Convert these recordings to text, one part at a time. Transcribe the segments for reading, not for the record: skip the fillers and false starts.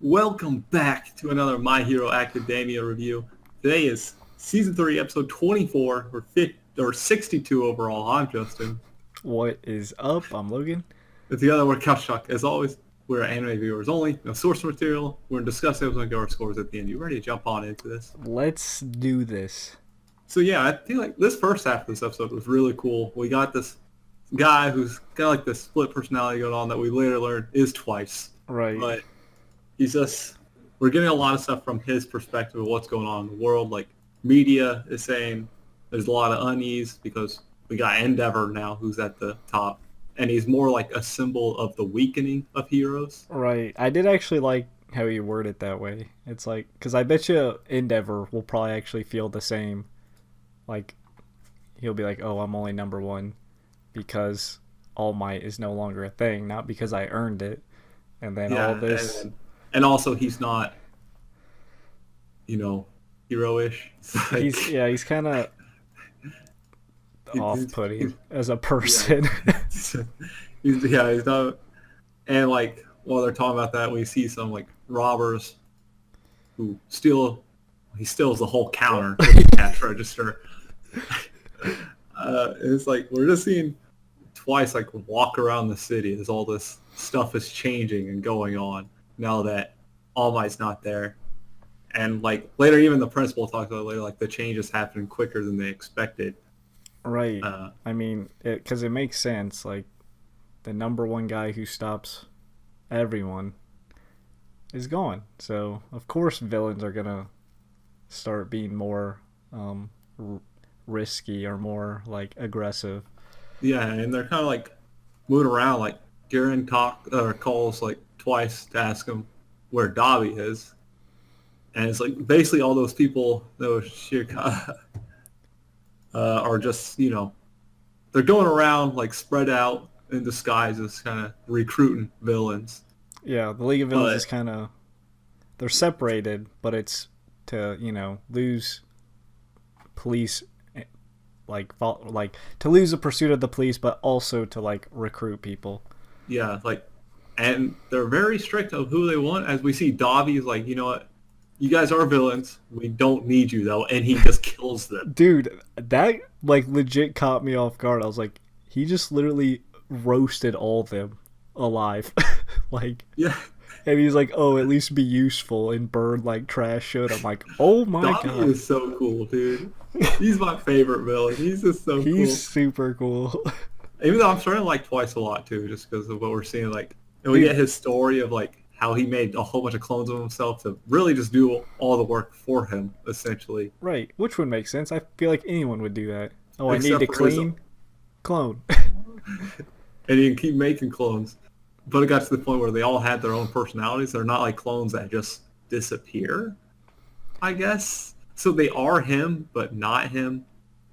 Welcome back to another My Hero Academia review. Today is Season 3, Episode 24, or 62 overall. I'm Justin. What is up? I'm Logan. And together we're Couch Talk. As always, we're anime viewers only, no source material. We're going to discuss it and get our scores at the end. You ready to jump on into this? Let's do this. So yeah, I feel like this first half of this episode was really cool. We got this guy who's got like this split personality going on that we later learned is twice. Right. But we're getting a lot of stuff from his perspective of what's going on in the world. Like, media is saying there's a lot of unease because we got Endeavor now who's at the top. And he's more like a symbol of the weakening of heroes. Right. I did actually like how you word it that way. It's like, because I bet you Endeavor will probably actually feel the same. Like, he'll be like, oh, I'm only number one because All Might is no longer a thing, not because I earned it. And then all this... And also, he's not, hero-ish. Like, he's kind of off-putting as a person. He's not. And like, while they're talking about that, we see some like robbers who he steals the whole counter with the cash register. It's like we're just seeing twice like walk around the city as all this stuff is changing and going on now that All Might's not there. And like later, even the principal talks about it later, like the changes happened quicker than they expected. Right. I mean, because it makes sense. Like, the number one guy who stops everyone is gone. So, of course, villains are going to start being more risky or more, like, aggressive. Yeah, and they're kind of like moving around. Like, Garen calls like twice to ask him where Dobby is. And it's like basically all those people, those Shirka, are just, they're going around like spread out in disguises, kind of recruiting villains. Yeah, the League of Villains is kind of, they're separated, but it's to, lose police, to lose the pursuit of the police, but also to like recruit people. Yeah, and they're very strict of who they want. As we see, Dobby is like, you know what? You guys are villains. We don't need you, though. And he just kills them. Dude, that, like, legit caught me off guard. I was like, he just literally roasted all of them alive. Like, yeah. And he's like, oh, at least be useful and burn, like, trash shit. I'm like, oh my Dobby god. is so cool, dude. He's my favorite villain. He's just so cool. He's super cool. Even though I'm starting to like Twice a lot, too, just because of what we're seeing. Like, and we get his story of, like, how he made a whole bunch of clones of himself to really just do all the work for him, essentially. Right, which would make sense. I feel like anyone would do that. Oh, Except I need to clean? Clone. And he can keep making clones. But it got to the point where they all had their own personalities. They're not like clones that just disappear, I guess. So they are him, but not him.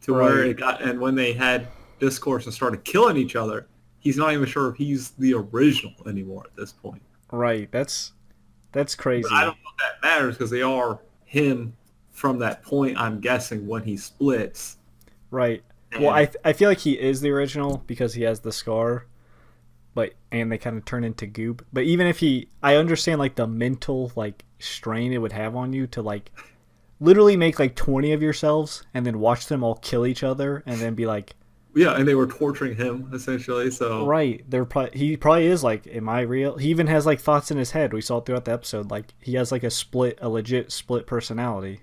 To right. Where it got, and when they had discourse and started killing each other, he's not even sure if he's the original anymore at this point. Right, that's crazy. But I don't know if that matters because they are him from that point, I'm guessing, when he splits. Right. And, well, I feel like he is the original because he has the scar, and they kind of turn into goop. But even if I understand like the mental like strain it would have on you to like literally make like 20 of yourselves and then watch them all kill each other and then be like, yeah, and they were torturing him essentially. So right, he probably is like, am I real? He even has like thoughts in his head. We saw it throughout the episode. Like he has like a legit split personality,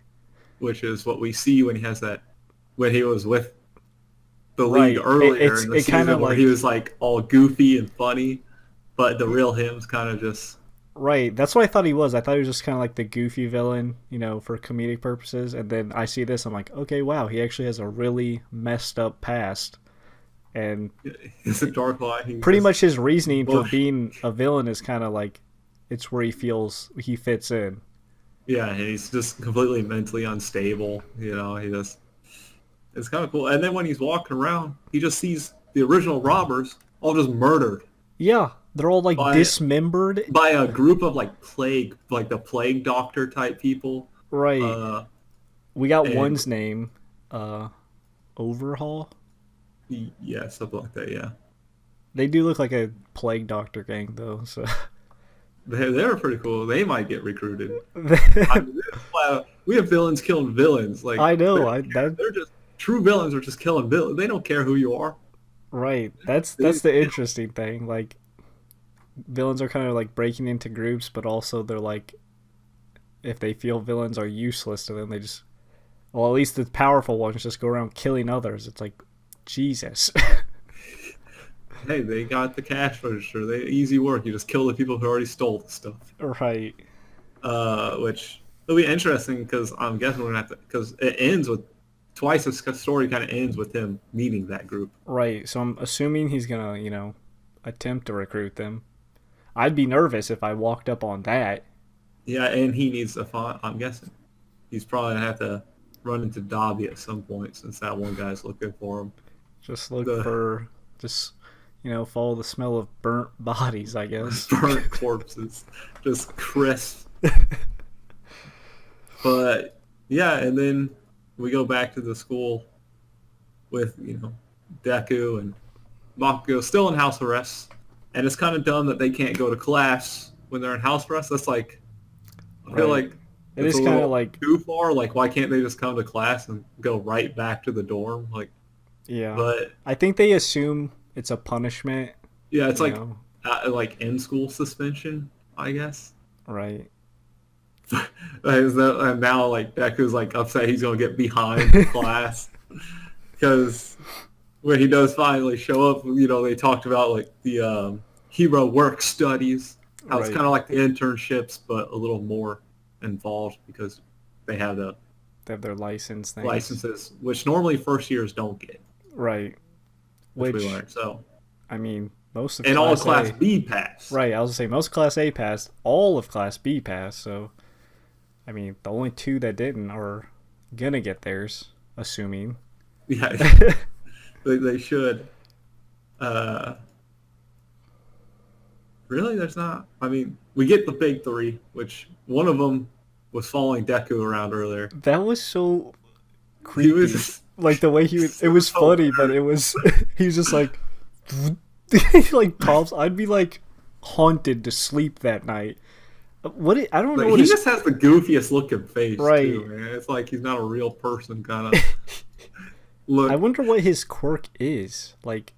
which is what we see when he was with the League earlier in the season, where he was like all goofy and funny, but the real him's kind of just right. That's what I thought he was. I thought he was just kind of like the goofy villain, for comedic purposes. And then I see this, I'm like, okay, wow, he actually has a really messed up past. And it's a dark line. Pretty much his reasoning for being a villain is kind of like it's where he feels he fits in. Yeah, and he's just completely mentally unstable. It's kind of cool. And then when he's walking around, he just sees the original robbers all just murdered. Yeah, they're all like dismembered by a group of like the plague doctor type people. Right. We got one's name, Overhaul. Yeah, something like that, yeah. They do look like a plague doctor gang, though, so... They were pretty cool. They might get recruited. I mean, we have villains killing villains. Like I know. they're just true villains are just killing villains. They don't care who you are. Right. That's the interesting thing. Like villains are kind of like breaking into groups, but also they're like, if they feel villains are useless to them, they just, well, at least the powerful ones just go around killing others. It's like, Jesus. Hey, they got the cash register. They easy work. You just kill the people who already stole the stuff. Right. Which will be interesting because I'm guessing we're gonna have to, because it ends with Twice's story kind of ends with him meeting that group. Right. So I'm assuming he's gonna, attempt to recruit them. I'd be nervous if I walked up on that. Yeah, and he needs to find. I'm guessing he's probably gonna have to run into Dobby at some point since that one guy's looking for him. Just follow the smell of burnt bodies, I guess. Burnt corpses, just crisp. But yeah, and then we go back to the school with Deku and Bakugo still in house arrest, and it's kind of dumb that they can't go to class when they're in house arrest. That's like, I feel like it is kind of like too far. Like, why can't they just come to class and go right back to the dorm? Like, yeah. But I think they assume it's a punishment. Yeah, it's like in school suspension, I guess. Right. And now like Deku's like upset he's gonna get behind class because when he does finally show up, they talked about like the hero work studies. How it's kind of like the internships, but a little more involved because they have their licenses, which normally first years don't get. Right. Which we learned. So I mean, most of and all Class B passed. Right. I was gonna say most Class A passed. All of Class B passed. So, I mean, the only two that didn't are gonna get theirs, assuming. Yeah, they should. Really, there's not. I mean, we get the big three, which one of them was following Deku around earlier. That was so creepy. Like the way he was. It was funny, but it was. He was just like. He like pops. I'd be like haunted to sleep that night. I don't know. He just has the goofiest looking face, right? Too, man. It's like he's not a real person, kind of. Look, I wonder what his quirk is, like,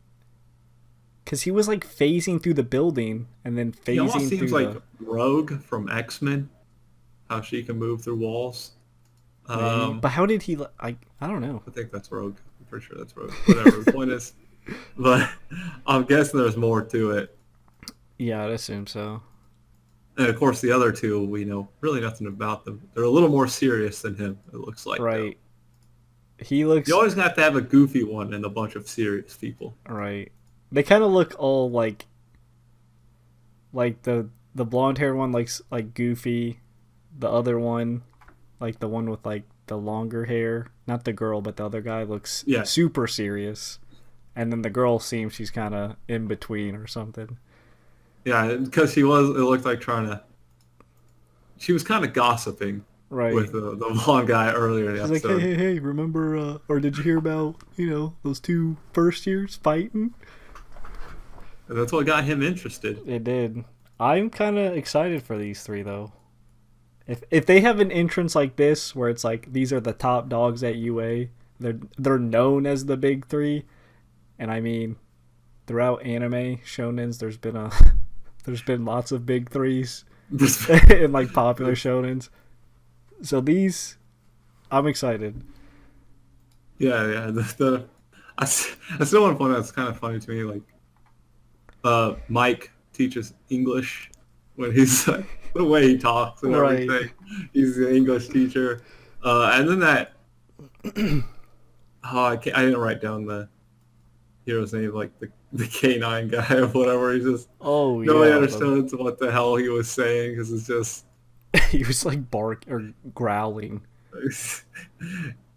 because he was like phasing through the building and then phasing. He almost seems like Rogue from X-Men. How she can move through walls. But how did he? I don't know. I think that's Rogue. I'm pretty sure that's Rogue. Whatever the point is. But I'm guessing there's more to it. Yeah, I'd assume so. And of course, the other two, we know really nothing about them. They're a little more serious than him, it looks like. Right. Though. He looks... You always have to have a goofy one and a bunch of serious people. Right. They kind of look all like the blonde-haired one looks like goofy. The other one, like the one with like the longer hair, not the girl, but the other guy looks super serious. And then the girl seems she's kind of in between or something. Yeah, because it looked like she was kind of gossiping with the blonde guy earlier in the episode. She's like, hey, remember, or did you hear about, those two first years fighting? And that's what got him interested. It did. I'm kind of excited for these three, though. If they have an entrance like this, where it's like, these are the top dogs at UA, they're known as the big three. And I mean, throughout anime shonens, there's been lots of big threes in like popular shonens. So these, I'm excited. Yeah. I still want to point out it's kind of funny to me. Like, Mike teaches English when he's like, the way he talks and everything. He's an English teacher, and then that. I didn't write down the hero's name, like the K9 guy or whatever. He's just nobody understood what the hell he was saying because it's just he was like bark or growling.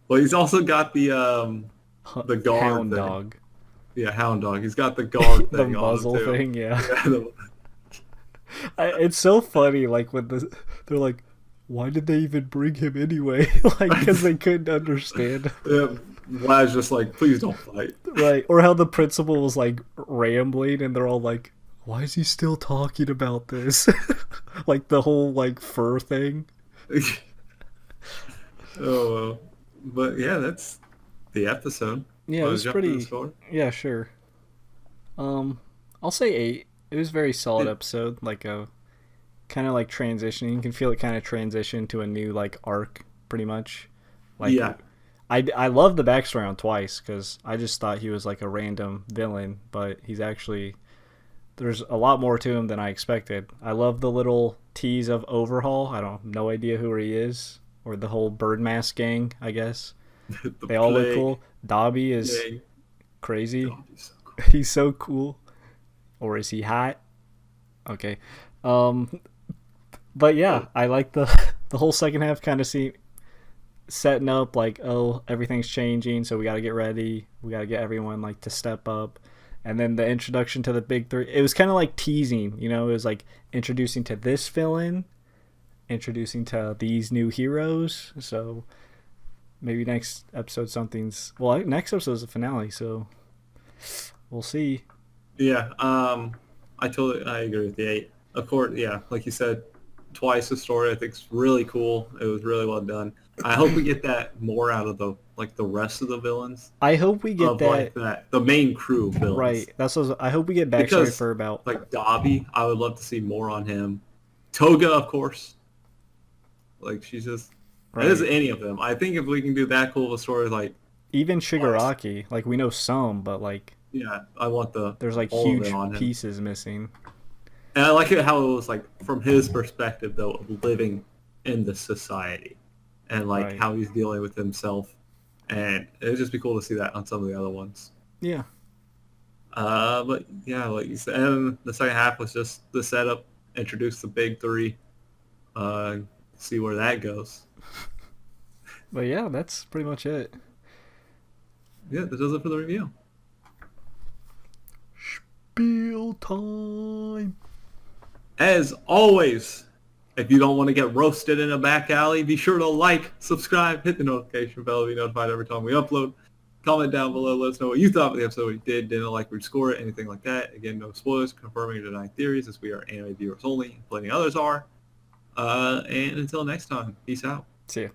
Well, he's also got the guard hound thing. Dog. Yeah, hound dog. He's got the guard the thing muzzle on too. thing. Yeah. It's so funny. Like when they're like, why did they even bring him anyway? Like because they couldn't understand. Yeah. Vlad's just like, please don't fight. Right. Or how the principal was like rambling and they're all like, Why is he still talking about this? Like the whole like fur thing. Oh, well. But yeah, that's the episode. Yeah, it Want to was jump to the pretty. score? Yeah, sure. I'll say 8. It was a very solid Yeah. episode. Like a kind of like transitioning. You can feel it kind of transition to a new like arc, pretty much. Like Yeah. I love the backstory on Twice because I just thought he was like a random villain, but he's actually there's a lot more to him than I expected. I love the little tease of Overhaul. I don't no idea who he is or the whole Bird Mask gang. I guess The they all look plague. cool. Dobby is Yeah. crazy. God, he's so cool. He's so cool. Or is he hot? Okay. Um, but yeah, I like the the whole second half kind of see setting up like, oh, everything's changing, so we got to get ready. We got to get everyone like to step up. And then the introduction to the big three, it was kind of like teasing, you know, it was like introducing to this villain, introducing to these new heroes. So maybe next episode something's well, next episode's the finale, so we'll see. Yeah. I agree with the 8. Of course, yeah, like you said, Twice the story I think is really cool. It was really well done. I hope we get that more out of the rest of the villains I hope we get of like that that the main crew villains right. That's what I hope we get backstory because for about. like Dobby, I would love to see more on him. Toga, of course, like she's just it is Right. any of them. I think if we can do that cool of a story, like Even Twice, Shigaraki, like we know some, but like yeah, I want the there's like all of it huge on him. pieces missing. And I like it how it was like from his perspective though of living in the society and like Right. how he's dealing with himself. And it would just be cool to see that on some of the other ones. Yeah. But yeah, like you said, and the second half was just the setup, introduce the big three, uh, see where that goes. But yeah, that's pretty much it. Yeah, that does it for the review. Spiel time. As always, if you don't want to get roasted in a back alley, be sure to like, subscribe, hit the notification bell to be notified every time we upload. Comment down below. Let us know what you thought of the episode. What you didn't like, we'd score it, anything like that. Again, no spoilers, confirming or denying theories, as we are anime viewers only. Plenty others are. And until next time, peace out. See ya.